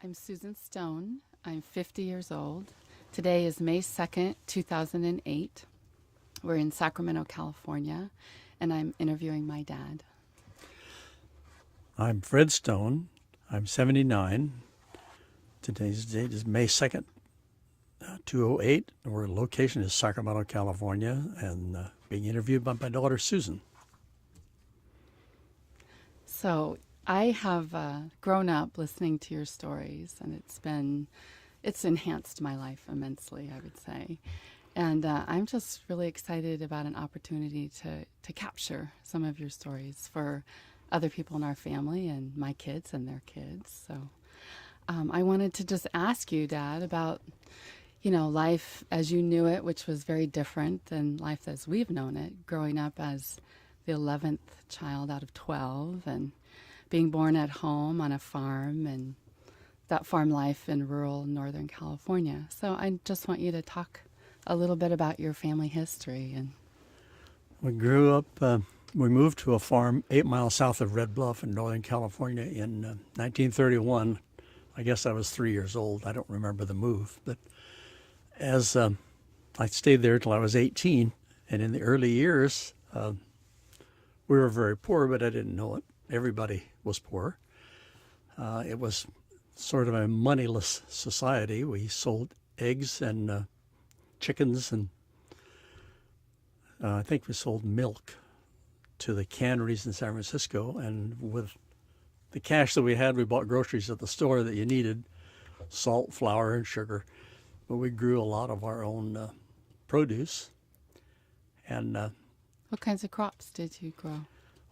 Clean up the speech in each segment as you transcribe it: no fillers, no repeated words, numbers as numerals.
I'm Susan Stone. I'm 50 years old. Today is May 2nd, 2008. We're in Sacramento, California, and I'm interviewing my dad. I'm Fred Stone. I'm 79. Today's date is May 2nd, 2008. Our location is Sacramento, California, and being interviewed by my daughter, Susan. So I have grown up listening to your stories, and it's enhanced my life immensely, I would say. And I'm just really excited about an opportunity to capture some of your stories for other people in our family and my kids and their kids. So I wanted to just ask you, Dad, about, life as you knew it, which was very different than life as we've known it, growing up as the 11th child out of 12 and being born at home on a farm and that farm life in rural Northern California. So I just want you to talk a little bit about your family history. And We grew up, we moved to a farm 8 miles south of Red Bluff in Northern California in 1931. I guess I was 3 years old. I don't remember the move. But as I stayed there till I was 18, and in the early years, we were very poor, but I didn't know it. Everybody was poor. It was sort of a moneyless society. We sold eggs and chickens, and I think we sold milk to the canneries in San Francisco. And with the cash that we had, we bought groceries at the store that you needed, salt, flour, and sugar. But we grew a lot of our own produce. And what kinds of crops did you grow?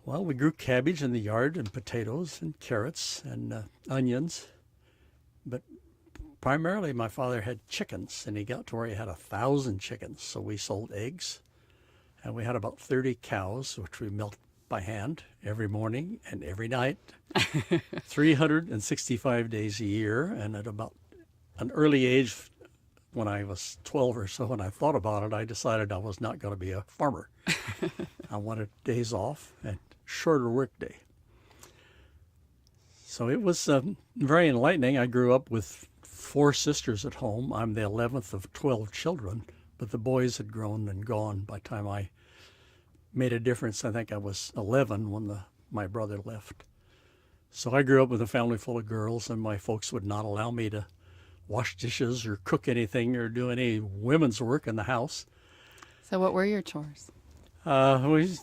well, we grew cabbage in the yard and potatoes and carrots and onions. But primarily my father had chickens, and he got to where he had 1,000 chickens. So we sold eggs, and we had about 30 cows, which we milked by hand every morning and every night, 365 days a year. And at about an early age, when I was 12 or so, and I thought about it, I decided I was not going to be a farmer. I wanted days off and shorter work day. So it was very enlightening. I grew up with 4 sisters at home. I'm the 11th of 12 children, but the boys had grown and gone by the time I made a difference. I think I was 11 when my brother left. So I grew up with a family full of girls, and my folks would not allow me to wash dishes or cook anything or do any women's work in the house. So what were your chores? We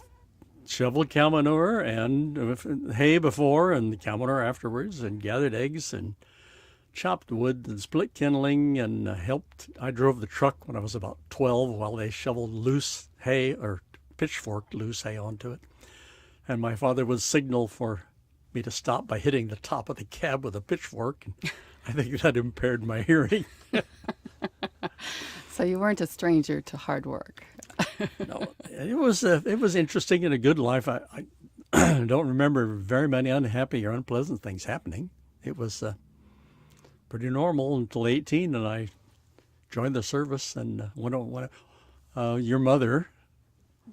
shoveled cow manure and hay before and the cow manure afterwards, and gathered eggs and chopped wood and split kindling and helped. I drove the truck when I was about 12 while they shoveled loose hay or pitchforked loose hay onto it. And my father would signal for me to stop by hitting the top of the cab with a pitchfork. And I think that impaired my hearing. So you weren't a stranger to hard work. No, it was interesting and a good life. I don't remember very many unhappy or unpleasant things happening. It was pretty normal until 18, and I joined the service. And your mother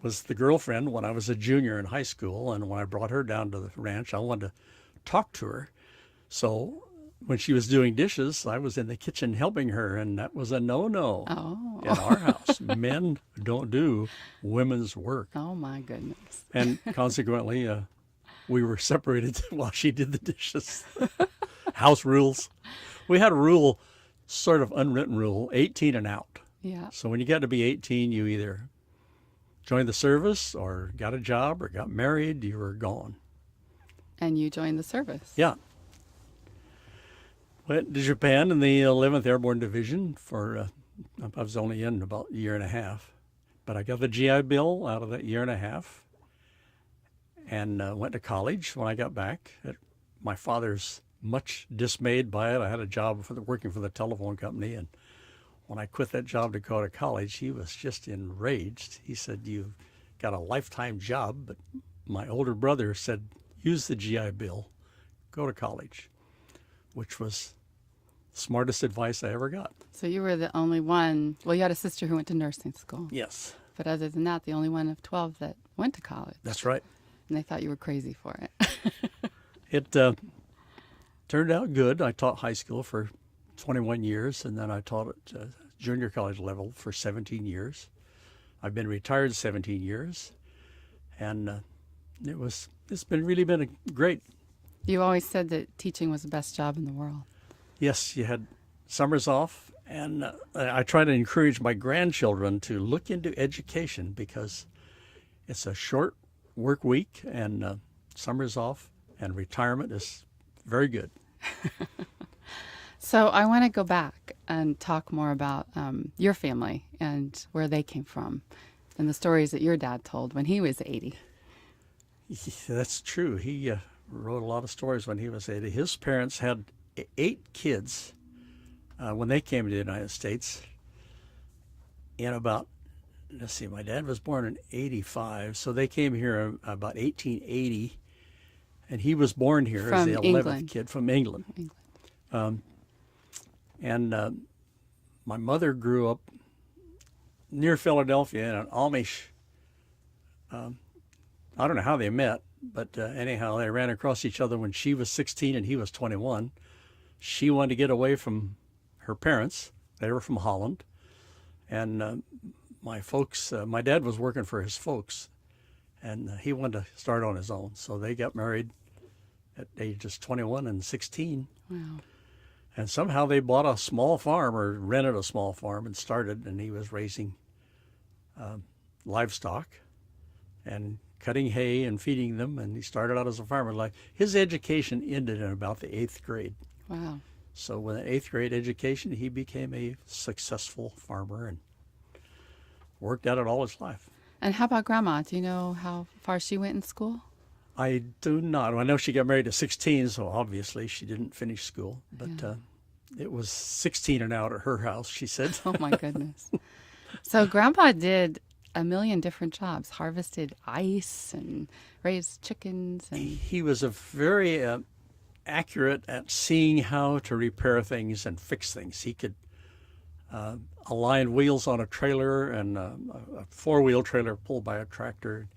was the girlfriend when I was a junior in high school, and when I brought her down to the ranch, I wanted to talk to her. So when she was doing dishes, I was in the kitchen helping her, and that was a no-no in our house. Men don't do women's work. Oh, my goodness. And consequently, we were separated while she did the dishes. House rules. We had a rule, sort of unwritten rule, 18 and out. Yeah. So when you got to be 18, you either joined the service or got a job or got married, you were gone. And you joined the service. Yeah. Went to Japan in the 11th Airborne Division for, I was only in about a year and a half, but I got the GI Bill out of that year and a half, and went to college when I got back. My father's much dismayed by it. I had a job working for the telephone company, and when I quit that job to go to college, he was just enraged. He said, "You've got a lifetime job," but my older brother said, "Use the GI Bill, go to college," which was the smartest advice I ever got. So you were the only one. Well, you had a sister who went to nursing school. Yes. But other than that, the only one of 12 that went to college. That's right. And they thought you were crazy for it. turned out good. I taught high school for 21 years, and then I taught at junior college level for 17 years. I've been retired 17 years, and it's really been a great. You always said that teaching was the best job in the world. Yes, you had summers off, and I try to encourage my grandchildren to look into education because it's a short work week, and summers off, and retirement is very good. So I want to go back and talk more about your family and where they came from and the stories that your dad told when he was 80. That's true. He wrote a lot of stories when he was 80. His parents had 8 kids when they came to the United States. In about, let's see, my dad was born in 85, so they came here about 1880, and he was born here as the 11th kid from England. And my mother grew up near Philadelphia in an Amish, I don't know how they met, but anyhow, they ran across each other when she was 16 and he was 21. She wanted to get away from her parents. They were from Holland. And my dad was working for his folks, and he wanted to start on his own. So they got married at ages 21 and 16. Wow. And somehow they bought a small farm or rented a small farm and started, and he was raising livestock and cutting hay and feeding them, and he started out as a farmer. Like his education ended in about the 8th grade. Wow. So with an 8th grade education, he became a successful farmer and worked at it all his life. And how about Grandma? Do you know how far she went in school? I do not. I know she got married at 16, so obviously she didn't finish school. But it was 16 and out at her house, she said. Oh, my goodness. So Grandpa did a million different jobs, harvested ice and raised chickens. And he was a very accurate at seeing how to repair things and fix things. He could align wheels on a trailer and a 4-wheel trailer pulled by a tractor.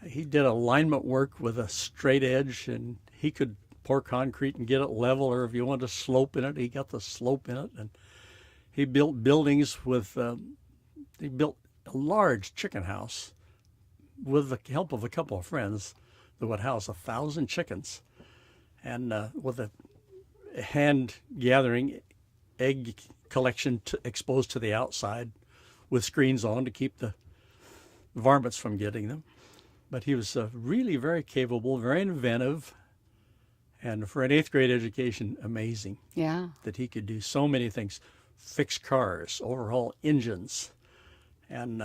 He did alignment work with a straight edge, and he could pour concrete and get it level, or if you wanted a slope in it, he got the slope in it. And he built buildings with, he built a large chicken house with the help of a couple of friends that would house 1,000 chickens, and with a hand gathering egg collection exposed to the outside with screens on to keep the varmints from getting them. But he was really very capable, very inventive, and for an 8th grade education, amazing. yeah. That he could do so many things, fix cars, overhaul engines, and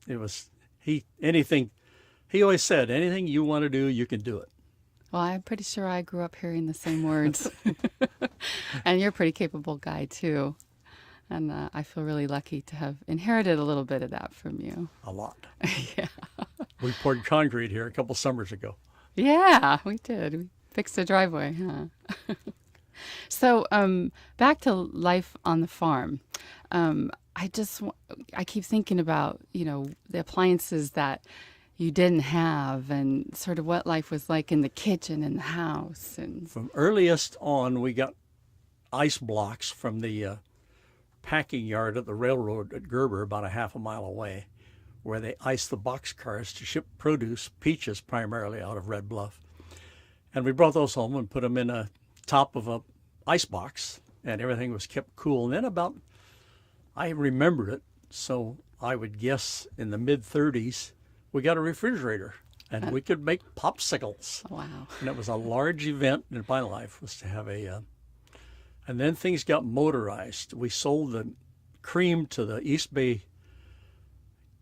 it was anything. He always said, anything you want to do, you can do it. Well, I'm pretty sure I grew up hearing the same words. And you're a pretty capable guy, too. And I feel really lucky to have inherited a little bit of that from you. A lot. Yeah. We poured concrete here a couple summers ago. Yeah, we did. We fixed a driveway, huh? So back to life on the farm. I keep thinking about, the appliances that you didn't have and sort of what life was like in the kitchen and the house. And From earliest on, we got ice blocks from the packing yard at the railroad at Gerber, about a half a mile away, where they iced the boxcars to ship produce, peaches primarily, out of Red Bluff. And we brought those home and put them in a top of a ice box, and everything was kept cool. And then I remembered it, so I would guess in the mid-30s, we got a refrigerator, and we could make popsicles. wow. And it was a large event in my life, was to have and then things got motorized. We sold the cream to the East Bay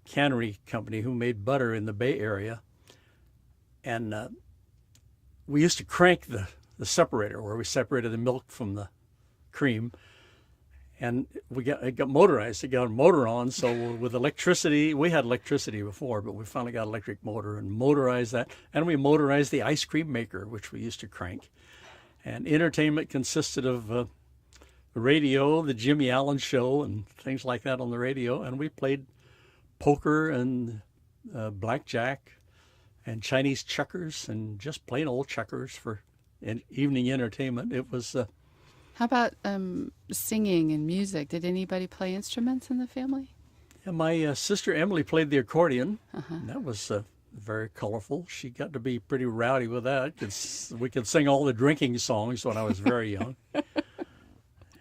Cannery Company, who made butter in the Bay Area. And we used to crank the separator where we separated the milk from the cream. And it got motorized. It got a motor on. So with electricity, we had electricity before, but we finally got an electric motor and motorized that. And we motorized the ice cream maker, which we used to crank. And entertainment consisted of the radio, the Jimmy Allen Show, and things like that on the radio. And we played poker and blackjack and Chinese checkers and just plain old checkers for evening entertainment. It was How about singing and music? Did anybody play instruments in the family? yeah, my sister Emily played the accordion. And that was very colorful. She got to be pretty rowdy with that. We could sing all the drinking songs when I was very young.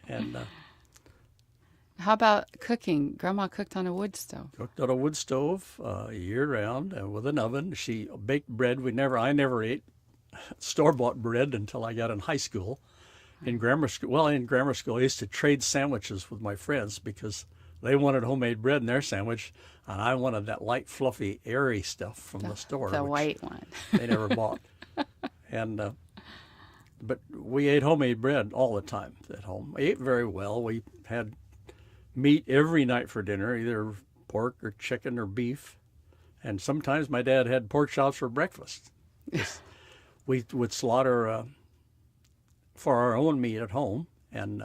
And How about cooking? Grandma cooked on a wood stove. cooked on a wood stove year round with an oven. She baked bread. I never ate store-bought bread until I got in high school. In grammar school, I used to trade sandwiches with my friends because they wanted homemade bread in their sandwich, and I wanted that light, fluffy, airy stuff from the store. The which white one. they never bought. And but we ate homemade bread all the time at home. We ate very well. We had meat every night for dinner, either pork or chicken or beef. And sometimes my dad had pork chops for breakfast. We would slaughter for our own meat at home. And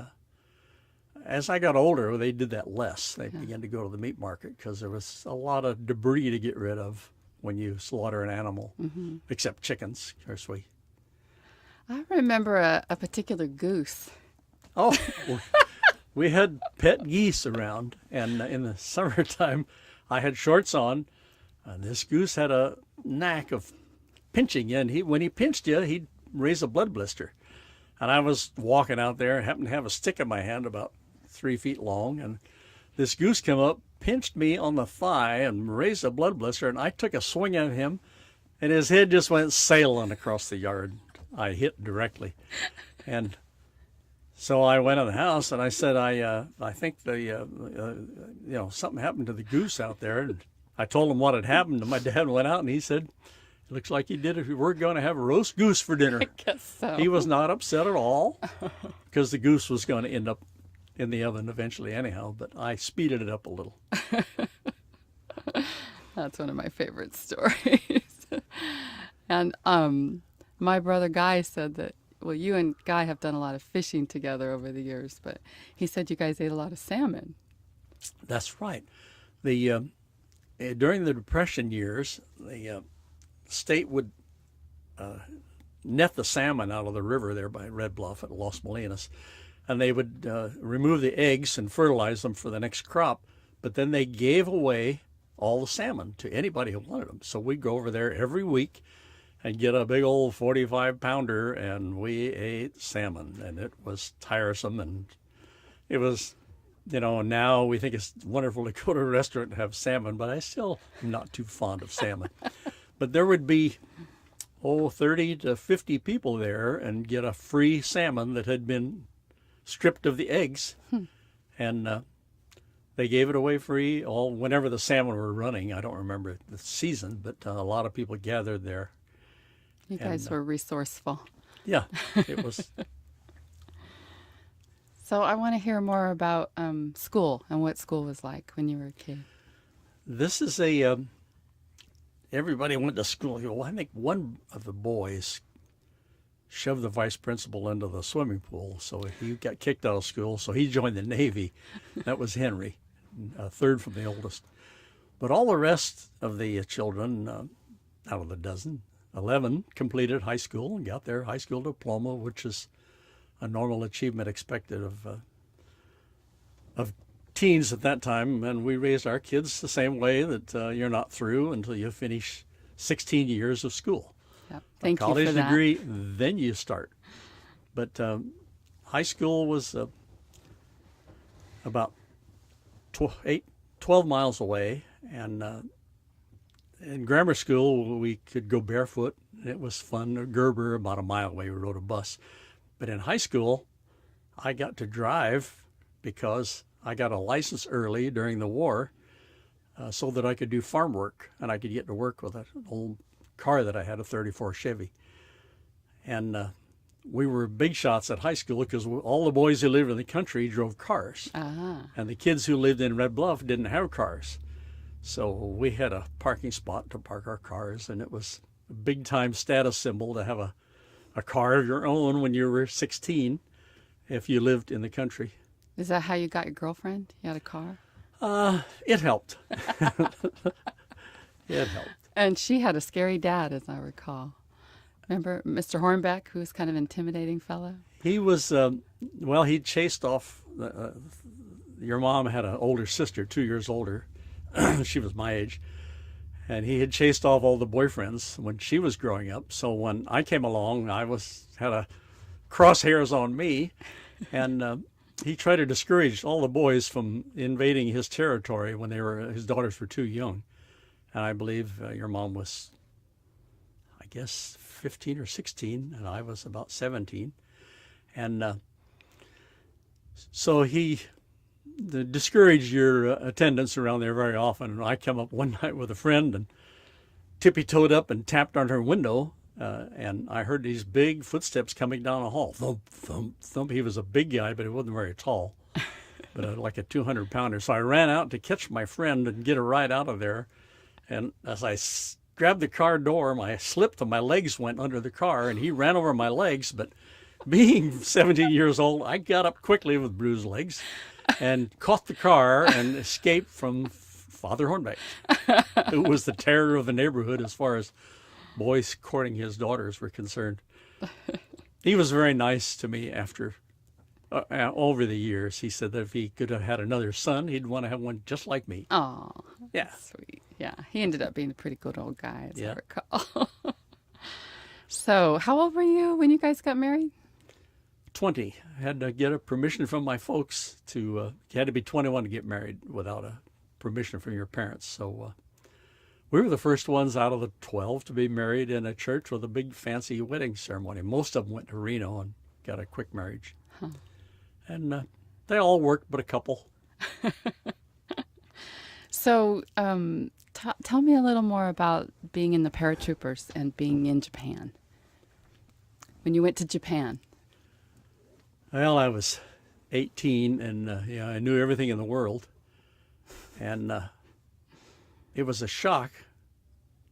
as I got older, they did that less. They began to go to the meat market because there was a lot of debris to get rid of when you slaughter an animal, except chickens, of course. I remember a particular goose. Oh, we had pet geese around, and in the summertime, I had shorts on, and this goose had a knack of pinching you, and when he pinched you, he'd raise a blood blister. And I was walking out there, happened to have a stick in my hand about 3 feet long, and this goose came up, pinched me on the thigh, and raised a blood blister, and I took a swing at him, and his head just went sailing across the yard. I hit directly. And so I went in the house and I said, I think something happened to the goose out there. And I told him what had happened. And my dad went out and he said, it looks like you did if we were going to have a roast goose for dinner. I guess so. He was not upset at all because the goose was going to end up in the oven eventually anyhow. But I speeded it up a little. That's one of my favorite stories. And my brother Guy said that, well, you and Guy have done a lot of fishing together over the years, but he said you guys ate a lot of salmon. That's right. During the Depression years, the state would net the salmon out of the river there by Red Bluff at Los Molinos, and they would remove the eggs and fertilize them for the next crop, but then they gave away all the salmon to anybody who wanted them. So we'd go over there every week and get a big old 45-pounder, and we ate salmon, and it was tiresome, and it was, now we think it's wonderful to go to a restaurant and have salmon, but I still am not too fond of salmon. But there would be, 30 to 50 people there and get a free salmon that had been stripped of the eggs, and they gave it away free whenever the salmon were running. I don't remember the season, but a lot of people gathered there. You guys were resourceful. Yeah, it was. So I want to hear more about school and what school was like when you were a kid. This is everybody went to school. Well, I think one of the boys shoved the vice principal into the swimming pool, so he got kicked out of school, so he joined the Navy. That was Henry, third from the oldest. But all the rest of the children, out of the dozen, 11 completed high school and got their high school diploma, which is a normal achievement expected of teens at that time. And we raised our kids the same way, that you're not through until you finish 16 years of school. Yep. Thank you for that. College degree, then you start. But high school was about 12 miles away, and in grammar school, we could go barefoot. It was fun. Gerber, about a mile away, we rode a bus. But in high school, I got to drive because I got a license early during the war so that I could do farm work, and I could get to work with an old car that I had, a 34 Chevy. And we were big shots at high school because all the boys who lived in the country drove cars. And the kids who lived in Red Bluff didn't have cars. So we had a parking spot to park our cars, and it was a big-time status symbol to have a car of your own when you were 16 if you lived in the country. Is that how you got your girlfriend? You had a car? It helped. It helped. And she had a scary dad, as I recall. Remember Mr. Hornbeck, who was kind of an intimidating fellow? He was, well, he chased off, your mom had an older sister, 2 years older. She was my age. And he had chased off all the boyfriends when she was growing up. So when I came along, had a crosshairs on me. And he tried to discourage all the boys from invading his territory when his daughters were too young. And I believe your mom was, I guess, 15 or 16, and I was about 17. And so he discouraged your attendance around there very often. And I come up one night with a friend and tippy-toed up and tapped on her window, and I heard these big footsteps coming down the hall. Thump, thump, thump. He was a big guy, but he wasn't very tall, but like a 200-pounder. So I ran out to catch my friend and get her right out of there. And as I grabbed the car door, I slipped and my legs went under the car, and he ran over my legs. But being 17 years old, I got up quickly with bruised legs and caught the car and escaped from Father Hornbeck, who was the terror of the neighborhood as far as boys courting his daughters were concerned. He was very nice to me over the years. He said that if he could have had another son, he'd want to have one just like me. Oh, yeah, sweet. Yeah, he ended up being a pretty good old guy, as I Yeah. recall. So, how old were you when you guys got married? 20. I had to get a permission from my folks you had to be 21 to get married without a permission from your parents. So we were the first ones out of the 12 to be married in a church with a big fancy wedding ceremony. Most of them went to Reno and got a quick marriage. Huh. And they all worked but a couple. So, tell me a little more about being in the paratroopers and being in Japan. When you went to Japan. Well, I was 18 and I knew everything in the world. And it was a shock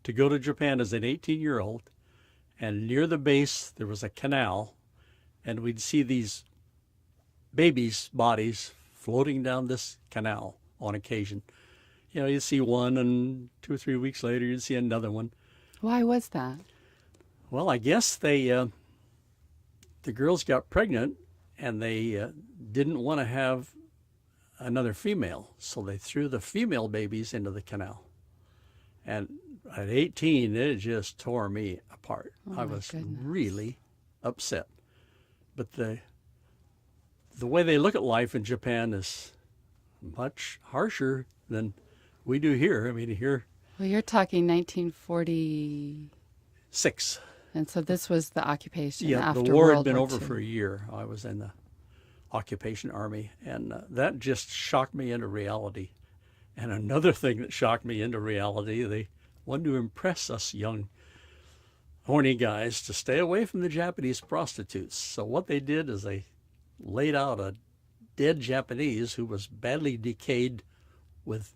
to go to Japan as an 18-year-old, and near the base there was a canal, and we'd see these babies' bodies floating down this canal on occasion. You'd see one, and 2 or 3 weeks later you'd see another one. Why was that? Well, I guess the girls got pregnant, and they didn't want to have another female, so they threw the female babies into the canal. And at 18, it just tore me apart. Oh, I my was goodness. really upset. But the way they look at life in Japan is much harsher than we do here. I mean, here, Well, you're talking 1940, 6. and so this was the occupation Yeah, after the war World had been War over II. for a year. I was in the occupation army, and that just shocked me into reality. And another thing that shocked me into reality, they wanted to impress us young, horny guys to stay away from the Japanese prostitutes. So what they did is they laid out a dead Japanese who was badly decayed with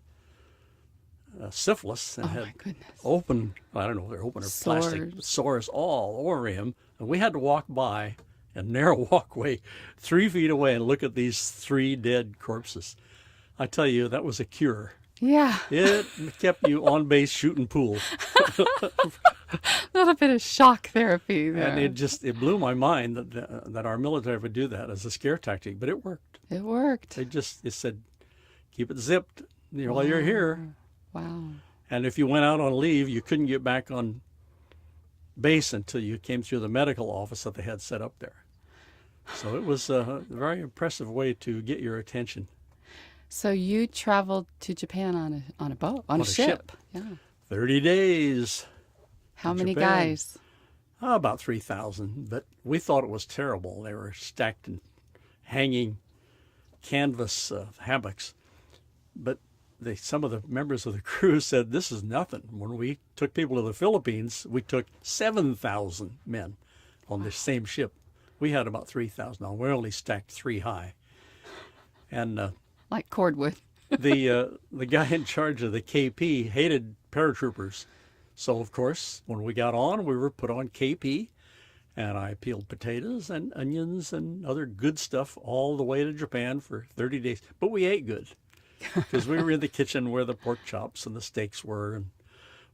syphilis and Oh, my had goodness. open, I don't know if they're open or plastic, but sores all over him. And we had to walk by a narrow walkway 3 feet away and look at these 3 dead corpses. I tell you, that was a cure. Yeah, It kept you on base shooting pool. a little bit of shock therapy there. And it blew my mind that our military would do that as a scare tactic, but it worked. It worked. They said, keep it zipped while you're here. Wow. And if you went out on leave, you couldn't get back on base until you came through the medical office that they had set up there. So it was a very impressive way to get your attention. So you traveled to Japan on a boat, on a ship. Yeah. 30 days. How to many Japan. guys? About 3,000, but we thought it was terrible. They were stacked in hanging canvas hammocks. But some of the members of the crew said, this is nothing. When we took people to the Philippines, we took 7,000 men on the same ship. We had about 3,000 on. We're only stacked 3 high. And Like cordwood. the guy in charge of the KP hated paratroopers. So, of course, when we got on, we were put on KP, and I peeled potatoes and onions and other good stuff all the way to Japan for 30 days. But we ate good because we were in the kitchen where the pork chops and the steaks were. And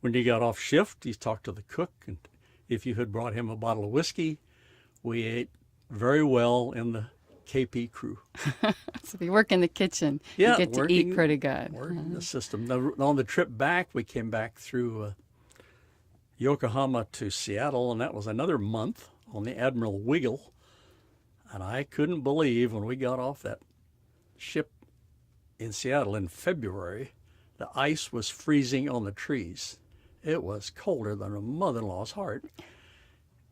when you got off shift, you talked to the cook, and if you had brought him a bottle of whiskey. We ate very well in the KP crew. So if you work in the kitchen, Yeah, you get to eat pretty good. Working the system. On the trip back, we came back through Yokohama to Seattle, and that was another month on the Admiral Wiggle. And I couldn't believe when we got off that ship in Seattle in February, the ice was freezing on the trees. It was colder than a mother-in-law's heart.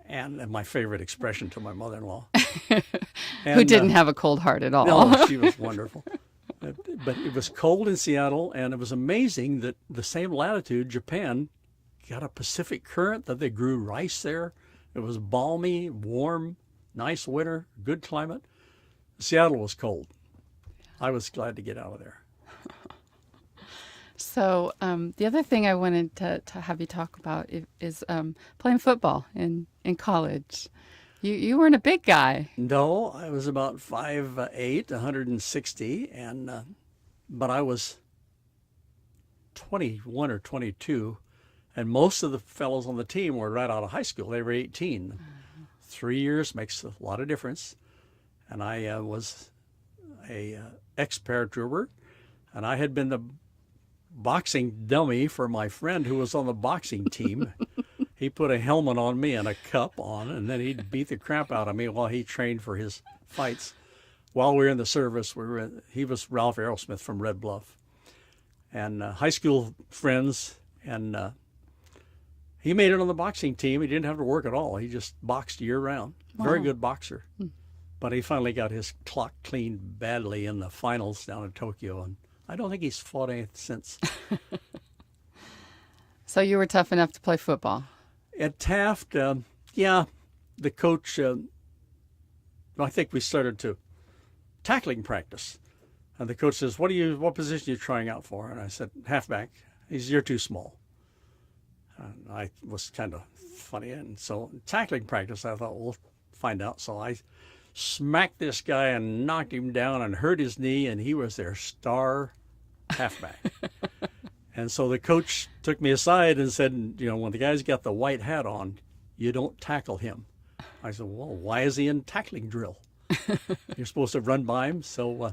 And my favorite expression to my mother-in-law. Who didn't have a cold heart at all. No, she was wonderful. But it was cold in Seattle, and it was amazing that the same latitude, Japan, got a Pacific current, that they grew rice there. It was balmy, warm, nice winter, good climate. Seattle was cold. I was glad to get out of there. So the other thing I wanted to have you talk about is playing football in college. You weren't a big guy. No, I was about 5'8", 160, but I was 21 or 22, and most of the fellows on the team were right out of high school. They were 18. 3 years makes a lot of difference, and I was a ex-paratrooper, and I had been the boxing dummy for my friend who was on the boxing team. He put a helmet on me and a cup on, and then he'd beat the crap out of me while he trained for his fights. While we were in the service, he was Ralph Aerosmith from Red Bluff, and high school friends, and he made it on the boxing team. He didn't have to work at all. He just boxed year-round. Wow. Very good boxer. But he finally got his clock cleaned badly in the finals down in Tokyo, and I don't think he's fought anything since. So you were tough enough to play football? At Taft, yeah, the coach, I think we started to tackling practice. And the coach says, what position are you trying out for? And I said, halfback. He says, you're too small. And I was kind of funny. And so tackling practice, I thought, we'll find out. So I smacked this guy and knocked him down and hurt his knee, and he was their star halfback. And so the coach took me aside and said, when the guy's got the white hat on, you don't tackle him. I said, well, why is he in tackling drill? You're supposed to run by him. So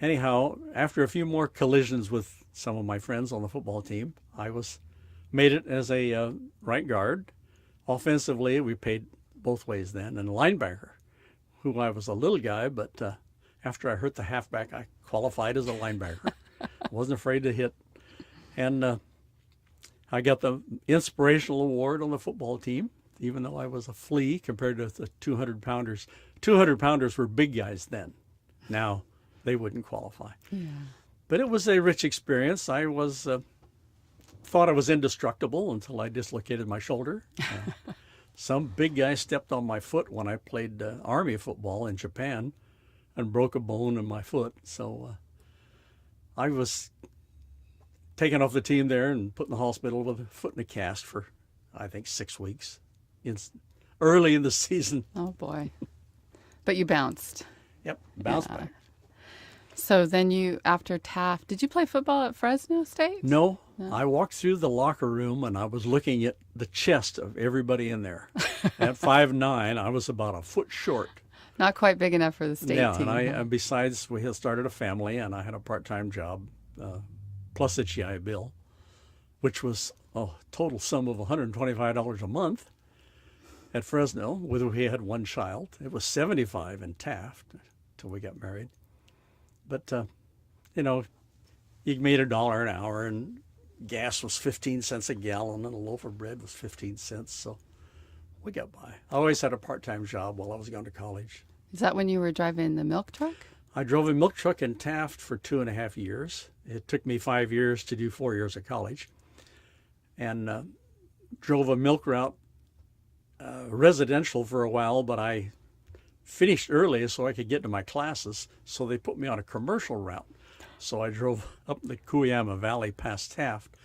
anyhow, after a few more collisions with some of my friends on the football team, I made it as a right guard. Offensively, we paid both ways then, and linebacker, who I was a little guy, but after I hurt the halfback, I qualified as a linebacker. Wasn't afraid to hit. And I got the inspirational award on the football team, even though I was a flea compared to the 200-pounders. 200-pounders were big guys then. Now they wouldn't qualify. Yeah. But it was a rich experience. I thought I was indestructible until I dislocated my shoulder. Some big guy stepped on my foot when I played Army football in Japan and broke a bone in my foot. So I was taken off the team there and put in the hospital with a foot in a cast for, I think, 6 weeks early in the season. Oh, boy. But you bounced. Yep, bounced back. So then after Taft, did you play football at Fresno State? No, I walked through the locker room and I was looking at the chest of everybody in there. At 5'9", I was about a foot short. Not quite big enough for the state team. And besides, we had started a family and I had a part-time job, plus a GI Bill, which was a total sum of $125 a month at Fresno, whether we had one child. It was $75 in Taft until we got married. But, you made $1 an hour, and gas was 15 cents a gallon, and a loaf of bread was 15 cents, so we got by. I always had a part-time job while I was going to college. Is that when you were driving the milk truck? I drove a milk truck in Taft for 2.5 years. It took me 5 years to do 4 years of college, and drove a milk route residential for a while, but I finished early so I could get to my classes, so they put me on a commercial route. So I drove up the Cuyama Valley past Taft,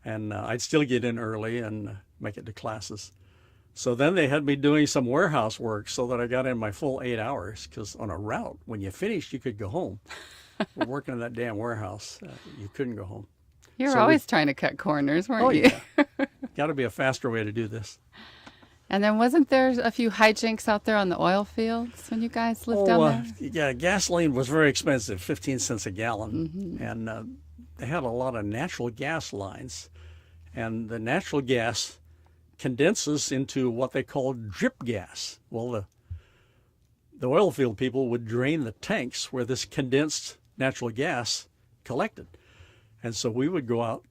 and I'd still get in early and make it to classes. So then they had me doing some warehouse work so that I got in my full 8 hours, because on a route, when you finished, you could go home. But working in that damn warehouse, you couldn't go home. You were So always trying to cut corners, weren't oh you? yeah, got to be a faster way to do this. And then wasn't there a few hijinks out there on the oil fields when you guys lived down there? Yeah, gasoline was very expensive, 15 cents a gallon, and they had a lot of natural gas lines, and the natural gas condenses into what they call drip gas. Well, the oil field people would drain the tanks where this condensed natural gas collected. And so we would go out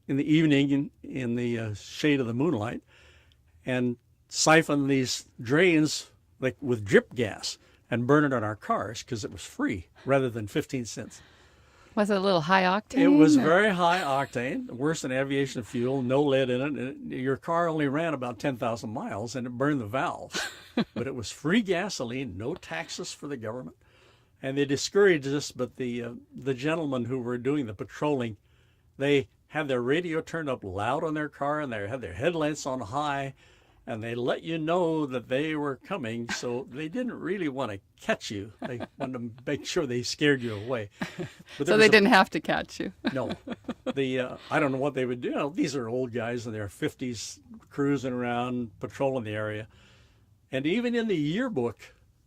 in the evening in the shade of the moonlight and siphon these drains like with drip gas and burn it on our cars because it was free rather than 15 cents. Was it a little high octane? It was or- very high octane, worse than aviation fuel, no lead in it. And your car only ran about 10,000 miles and it burned the valves. But it was free gasoline, no taxes for the government. And they discouraged us, but the gentlemen who were doing the patrolling, they had their radio turned up loud on their car and they had their headlights on high, and they let you know that they were coming. So they didn't really want to catch you. They wanted to make sure they scared you away. But So they didn't have to catch you. No. I don't know what they would do. You know, these are old guys in their 50s cruising around, patrolling the area. And even in the yearbook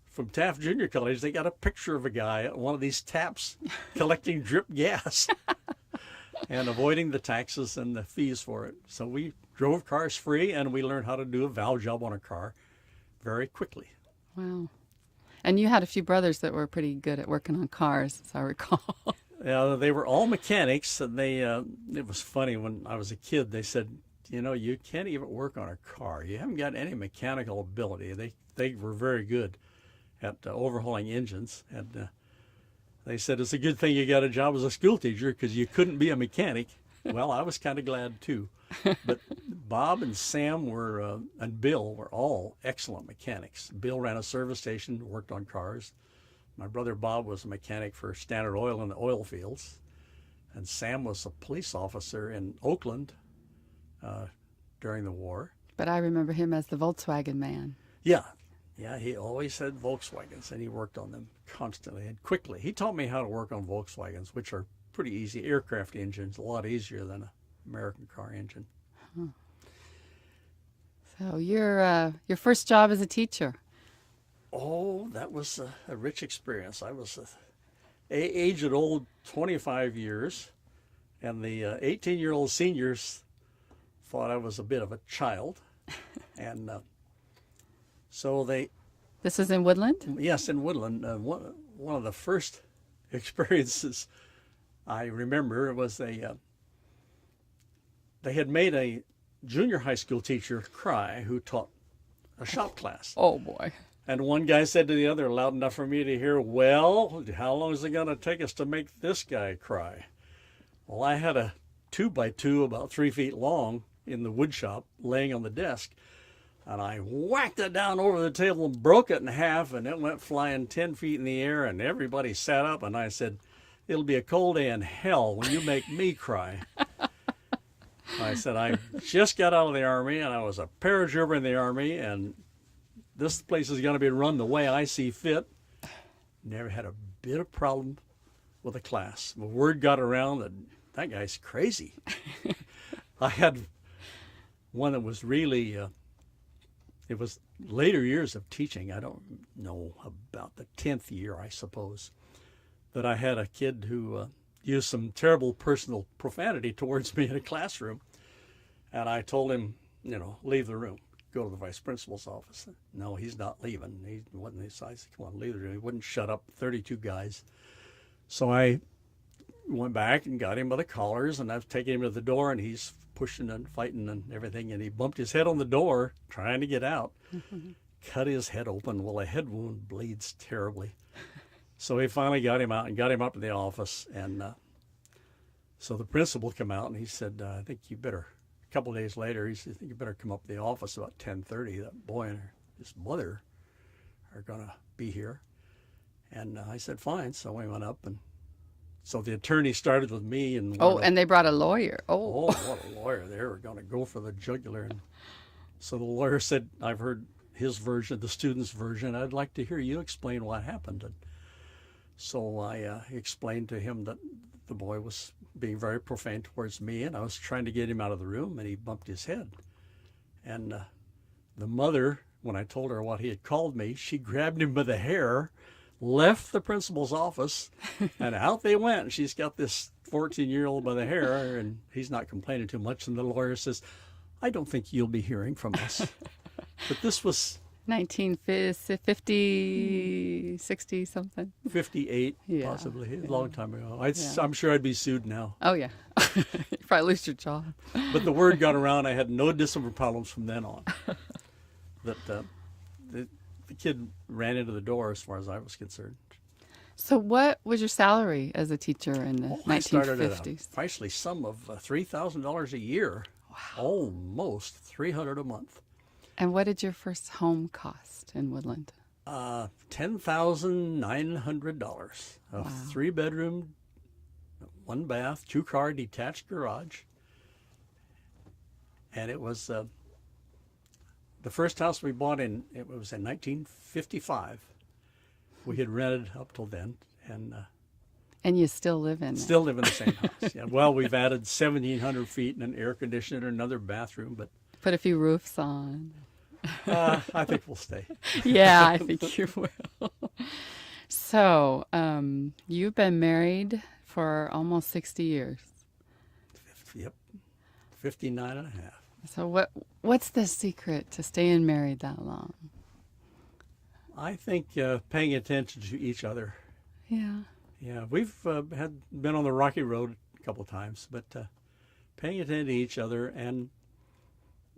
from Taft Junior College, they got a picture of a guy at one of these taps collecting drip gas and avoiding the taxes and the fees for it. So we drove cars free, and we learned how to do a valve job on a car very quickly. Wow. And you had a few brothers that were pretty good at working on cars, as I recall. They were all mechanics, and it was funny when I was a kid. They said, you know, you can't even work on a car. You haven't got any mechanical ability. They were very good at overhauling engines, and they said it's a good thing you got a job as a school teacher because you couldn't be a mechanic. Well, I was kind of glad too. But Bob and Sam and Bill were all excellent mechanics. Bill ran a service station, worked on cars. My brother Bob was a mechanic for Standard Oil in the oil fields, and Sam was a police officer in Oakland during the war. But I remember him as the Volkswagen man. Yeah, he always had Volkswagens, and he worked on them constantly and quickly. He taught me how to work on Volkswagens, which are pretty easy. Aircraft engines, a lot easier than an American car engine. Huh. So your first job as a teacher. Oh, that was a rich experience. I was aged old 25 years, and the 18-year-old seniors thought I was a bit of a child. And so This was in Woodland? yes, in Woodland, one of the first experiences I remember was they had made a junior high school teacher cry who taught a shop class. Oh, boy. And one guy said to the other, loud enough for me to hear, well, how long is it going to take us to make this guy cry? Well, I had a 2x2 about 3 feet long in the wood shop laying on the desk, and I whacked it down over the table and broke it in half, and it went flying 10 feet in the air, and everybody sat up, and I said, it'll be a cold day in hell when you make me cry. I said, I just got out of the Army, and I was a paratrooper in the Army, and this place is going to be run the way I see fit. Never had a bit of problem with a class. The word got around that guy's crazy. I had one that was really, it was later years of teaching. I don't know, about the 10th year, I suppose, that I had a kid who used some terrible personal profanity towards me in a classroom. And I told him, leave the room. Go to the vice principal's office. No, he's not leaving. He wasn't. I said, come on, leave the room. He wouldn't shut up. 32 guys. So I went back and got him by the collars, and I've taken him to the door, and he's pushing and fighting and everything, and he bumped his head on the door trying to get out. Cut his head open. Well, a head wound bleeds terribly. So we finally got him out and got him up to the office, and so the principal came out, and he said, I think you better. A couple of days later, he said, I think you better come up to the office about 10:30. That boy and his mother are going to be here. And I said, fine. So we went up, and so the attorney started with me. And they brought a lawyer. Oh, what a lawyer. They were going to go for the jugular. And so the lawyer said, I've heard his version, the student's version. I'd like to hear you explain what happened. And so I explained to him that the boy was being very profane towards me, and I was trying to get him out of the room, and he bumped his head. And the mother, when I told her what he had called me, she grabbed him by the hair, left the principal's office, and out they went. And she's got this 14-year-old by the hair, and he's not complaining too much. And the lawyer says, I don't think you'll be hearing from us. But this was 1950, 60 something. 58, Yeah, possibly. A yeah. long time ago. Yeah. I'm sure I'd be sued now. Oh, yeah. You probably lose your job. But the word got around. I had no discipline problems from then on. That the kid ran into the door as far as I was concerned. So what was your salary as a teacher in the I started at a 1950s? priceless sum of $3,000 a year. Wow. Almost $300 a month. And what did your first home cost in Woodland? $10,900. A 3-bedroom, 1-bath, 2-car detached garage. And it was the first house we bought it was in 1955. We had rented up till then, and you still live in it? still live in the same house. Yeah. Well, we've added 1,700 feet and an air conditioner, another bathroom, but Put a few roofs on. I think we'll stay. Yeah, I think you will. So, you've been married for almost 60 years. Yep, 59 and a half. So what's the secret to staying married that long? I think paying attention to each other. Yeah. Yeah, we've been on the rocky road a couple of times, but paying attention to each other and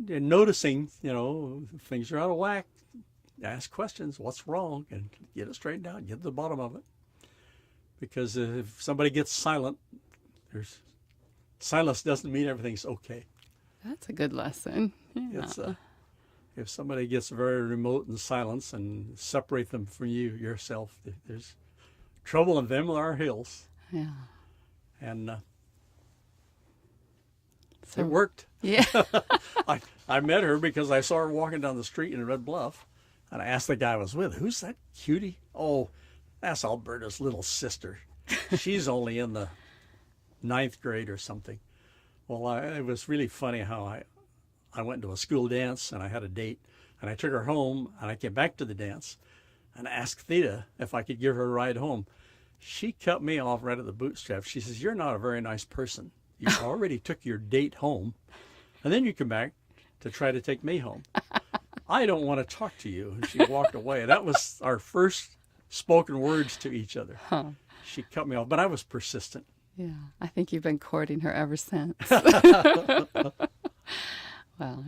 noticing, if things are out of whack, ask questions, what's wrong, and get it straightened out, get to the bottom of it. Because if somebody gets silent, silence doesn't mean everything's okay. That's a good lesson. Yeah. It's if somebody gets very remote in silence and separate them from yourself, there's trouble in them or our hills. Yeah. And So, it worked. Yeah. I met her because I saw her walking down the street in Red Bluff, and I asked the guy I was with, who's that cutie? Oh, that's Alberta's little sister. She's only in the 9th grade or something. Well, it was really funny how I went to a school dance, and I had a date, and I took her home, and I came back to the dance, and asked Theta if I could give her a ride home. She cut me off right at the bootstraps. She says, you're not a very nice person. You already took your date home, and then you come back to try to take me home. I don't want to talk to you. And she walked away. That was our first spoken words to each other. Huh. She cut me off, but I was persistent. Yeah. I think you've been courting her ever since. Well,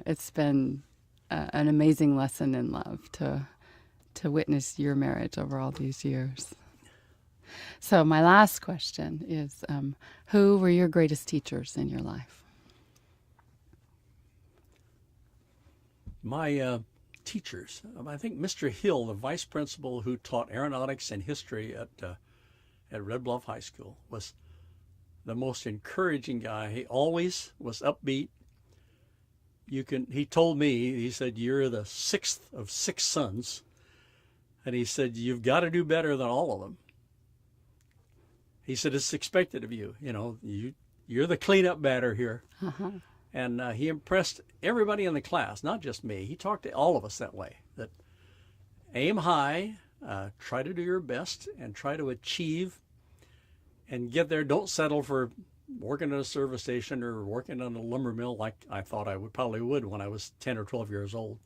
it's been an amazing lesson in love to witness your marriage over all these years. So my last question is, who were your greatest teachers in your life? My teachers, I think Mr. Hill, the vice principal who taught aeronautics and history at Red Bluff High School, was the most encouraging guy. He always was upbeat. He told me, he said, you're the 6th of 6 sons. And he said, you've got to do better than all of them. He said, it's expected of you. You're the cleanup batter here. Uh-huh. And he impressed everybody in the class, not just me. He talked to all of us that way, that aim high, try to do your best, and try to achieve and get there. Don't settle for working at a service station or working on a lumber mill like I thought I probably would when I was 10 or 12 years old.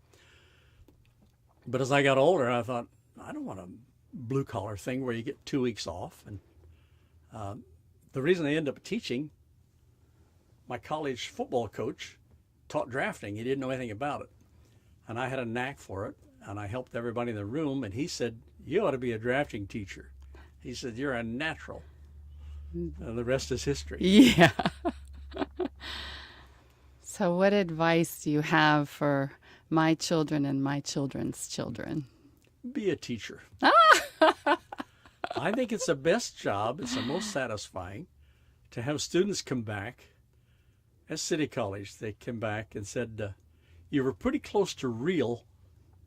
But as I got older, I thought, I don't want a blue-collar thing where you get 2 weeks off. And the reason I ended up teaching, my college football coach taught drafting. He didn't know anything about it. And I had a knack for it, and I helped everybody in the room, and he said, you ought to be a drafting teacher. He said, you're a natural. And the rest is history. Yeah. So what advice do you have for my children and my children's children? Be a teacher. I think it's the best job. It's the most satisfying to have students come back. At City College, they came back and said, you were pretty close to real,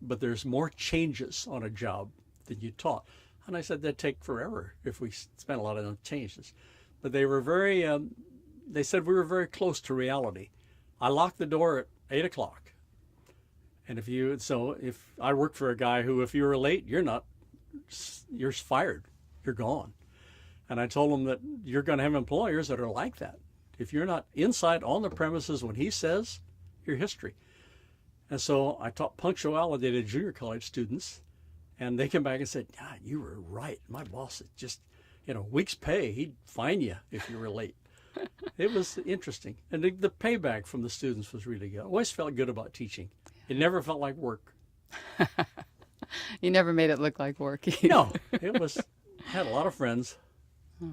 but there's more changes on a job than you taught. And I said, that'd take forever if we spent a lot of those changes. but they were very. They said we were very close to reality. I locked the door at 8 o'clock, and if I worked for a guy who, if you were late, you're fired, you're gone. And I told him that you're going to have employers that are like that. If you're not inside on the premises when he says, you're history. And so I taught punctuality to junior college students, and they came back and said, "God, you were right. My boss is just, week's pay. He'd fine you if you were late." It was interesting. And the payback from the students was really good. I always felt good about teaching. It never felt like work. You never made it look like work either. No, I had a lot of friends. Well,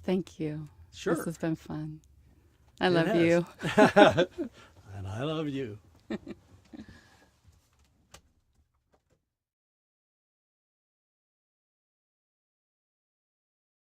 thank you. Sure. This has been fun. I love you. And I love you.